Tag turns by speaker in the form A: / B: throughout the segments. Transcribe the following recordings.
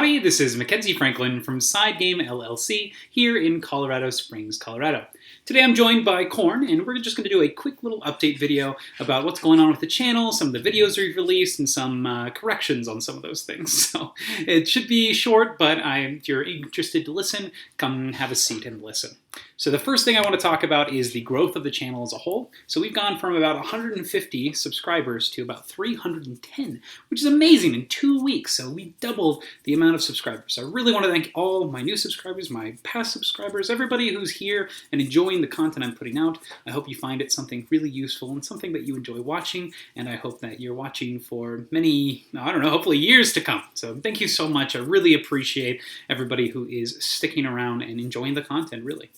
A: Howdy, this is Mackenzie Franklin from SideGame LLC here in Colorado Springs, Colorado. Today I'm joined by Korn, and we're just going to do a quick little update video about what's going on with the channel, some of the videos we've released, and some corrections on some of those things. So it should be short, but if you're interested to listen, come have a seat and listen. So the first thing I want to talk about is the growth of the channel as a whole. So we've gone from about 150 subscribers to about 310, which is amazing in 2 weeks. So we doubled the amount of subscribers. So I really want to thank all my new subscribers, my past subscribers, everybody who's here and enjoying the content I'm putting out. I hope you find it something really useful and something that you enjoy watching. And I hope that you're watching for many, I don't know, hopefully years to come. So thank you so much. I really appreciate everybody who is sticking around and enjoying the content, really.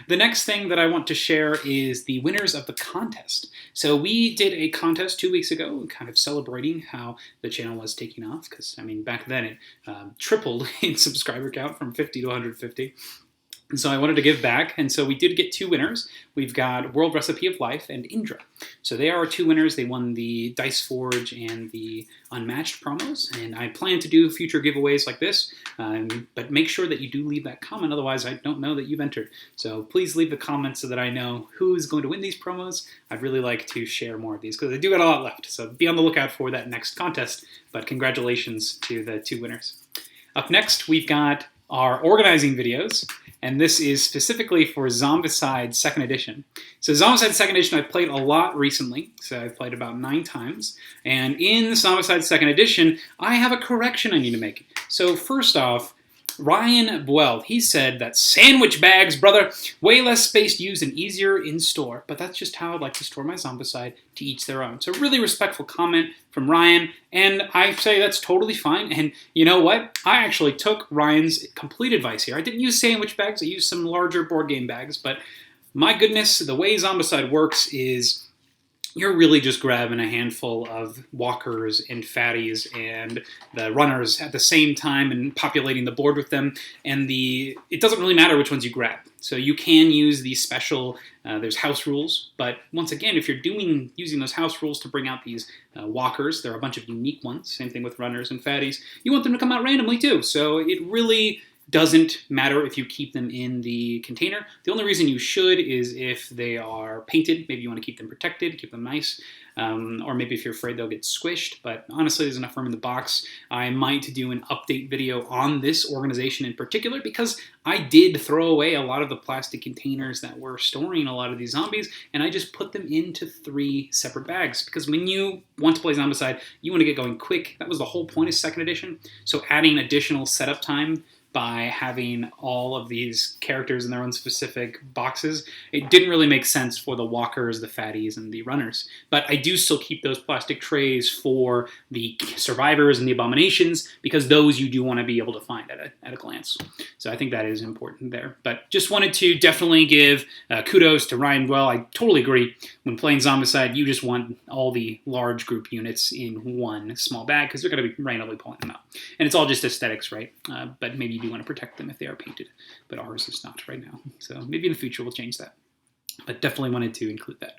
A: The next thing that I want to share is the winners of the contest. So we did a contest 2 weeks ago, kind of celebrating how the channel was taking off, because, I mean, back then it tripled in subscriber count from 50 to 150. And so I wanted to give back, and so we did get two winners. We've got World Recipe of Life and Indra. So they are our two winners. They won the Dice Forge and the Unmatched promos, and I plan to do future giveaways like this, but make sure that you do leave that comment, otherwise I don't know that you've entered. So please leave the comment so that I know who is going to win these promos. I'd really like to share more of these, because I do got a lot left, so be on the lookout for that next contest, but congratulations to the two winners. Up next, we've got our organizing videos. And this is specifically for Zombicide 2nd Edition. So Zombicide 2nd Edition I've played a lot recently, so I've played about 9 times. And in Zombicide 2nd Edition, I have a correction I need to make. So first off, Ryan Buell, he said that sandwich bags, brother, way less space used and easier in store. But that's just how I'd like to store my Zombicide, to each their own. So really respectful comment from Ryan, and I say that's totally fine. And you know what? I actually took Ryan's complete advice here. I didn't use sandwich bags, I used some larger board game bags, but my goodness, the way Zombicide works is you're really just grabbing a handful of walkers and fatties and the runners at the same time and populating the board with them. And it doesn't really matter which ones you grab. So you can use these special, there's house rules, but once again, if you're using those house rules to bring out these walkers, there are a bunch of unique ones, same thing with runners and fatties, you want them to come out randomly too. So it really doesn't matter if you keep them in the container. The only reason you should is if they are painted. Maybe you want to keep them protected, keep them nice, or maybe if you're afraid they'll get squished. But honestly, there's enough room in the box. I might do an update video on this organization in particular, because I did throw away a lot of the plastic containers that were storing a lot of these zombies, and I just put them into 3 separate bags. Because when you want to play Zombicide, you want to get going quick. That was the whole point of 2nd Edition. So adding additional setup time by having all of these characters in their own specific boxes, it didn't really make sense for the walkers, the fatties, and the runners. But I do still keep those plastic trays for the survivors and the abominations, because those you do want to be able to find at a glance. So I think that is important there. But just wanted to definitely give kudos to Ryan Well. I totally agree. When playing Zombicide, you just want all the large group units in one small bag, because they're going to be randomly pulling them out. And it's all just aesthetics, right? But maybe you want to protect them if they are painted, but ours is not right now. So maybe in the future we'll change that. But definitely wanted to include that.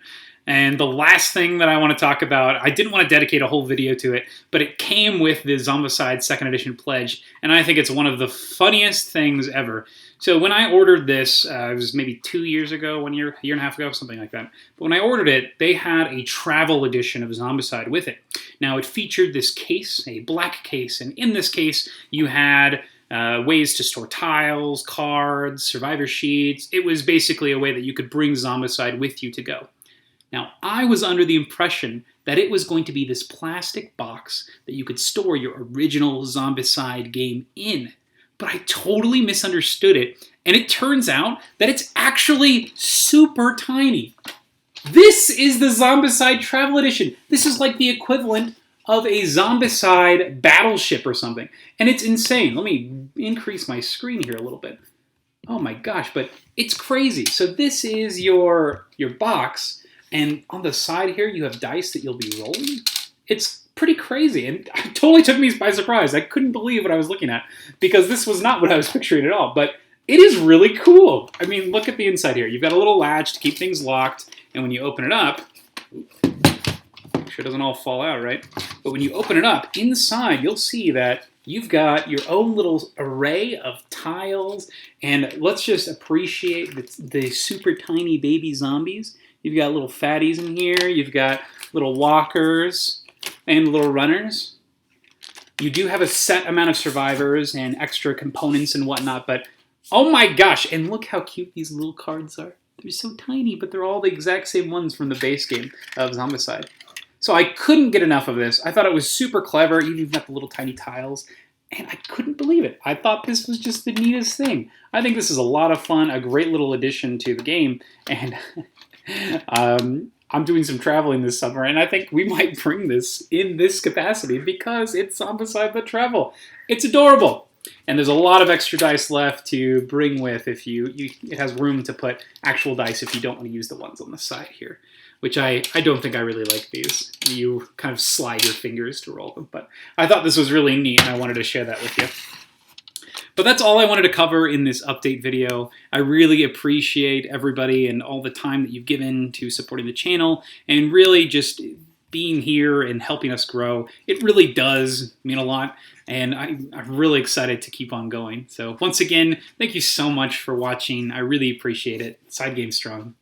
A: And the last thing that I want to talk about, I didn't want to dedicate a whole video to it, but it came with the Zombicide 2nd Edition pledge, and I think it's one of the funniest things ever. So when I ordered this, it was maybe 2 years ago, 1 year, a year and a half ago, something like that. But when I ordered it, they had a travel edition of Zombicide with it. Now it featured this case, a black case, and in this case you had ways to store tiles, cards, survivor sheets. It was basically a way that you could bring Zombicide with you to go. Now, I was under the impression that it was going to be this plastic box that you could store your original Zombicide game in. But I totally misunderstood it, and it turns out that it's actually super tiny. This is the Zombicide Travel Edition. This is like the equivalent of a Zombicide battleship or something. And it's insane. Let me increase my screen here a little bit. Oh my gosh, but it's crazy. So this is your box, and on the side here you have dice that you'll be rolling. It's pretty crazy, and it totally took me by surprise. I couldn't believe what I was looking at, because this was not what I was picturing at all. But it is really cool. I mean, look at the inside here. You've got a little latch to keep things locked, and when you open it up, make sure it doesn't all fall out, right? But when you open it up, inside you'll see that you've got your own little array of tiles, and let's just appreciate the super tiny baby zombies. You've got little fatties in here, you've got little walkers and little runners. You do have a set amount of survivors and extra components and whatnot, but oh my gosh, and look how cute these little cards are. They're so tiny, but they're all the exact same ones from the base game of Zombicide. So I couldn't get enough of this. I thought it was super clever, even got the little tiny tiles, and I couldn't believe it. I thought this was just the neatest thing. I think this is a lot of fun, a great little addition to the game, and I'm doing some traveling this summer, and I think we might bring this in this capacity because it's Zombicide the Travel. It's adorable. And there's a lot of extra dice left to bring with if it has room to put actual dice if you don't want to use the ones on the side here, which I don't think I really like these. You kind of slide your fingers to roll them, but I thought this was really neat and I wanted to share that with you. But that's all I wanted to cover in this update video. I really appreciate everybody and all the time that you've given to supporting the channel and really just being here and helping us grow. It really does mean a lot, and I'm really excited to keep on going. So once again, thank you so much for watching. I really appreciate it. SideGame strong.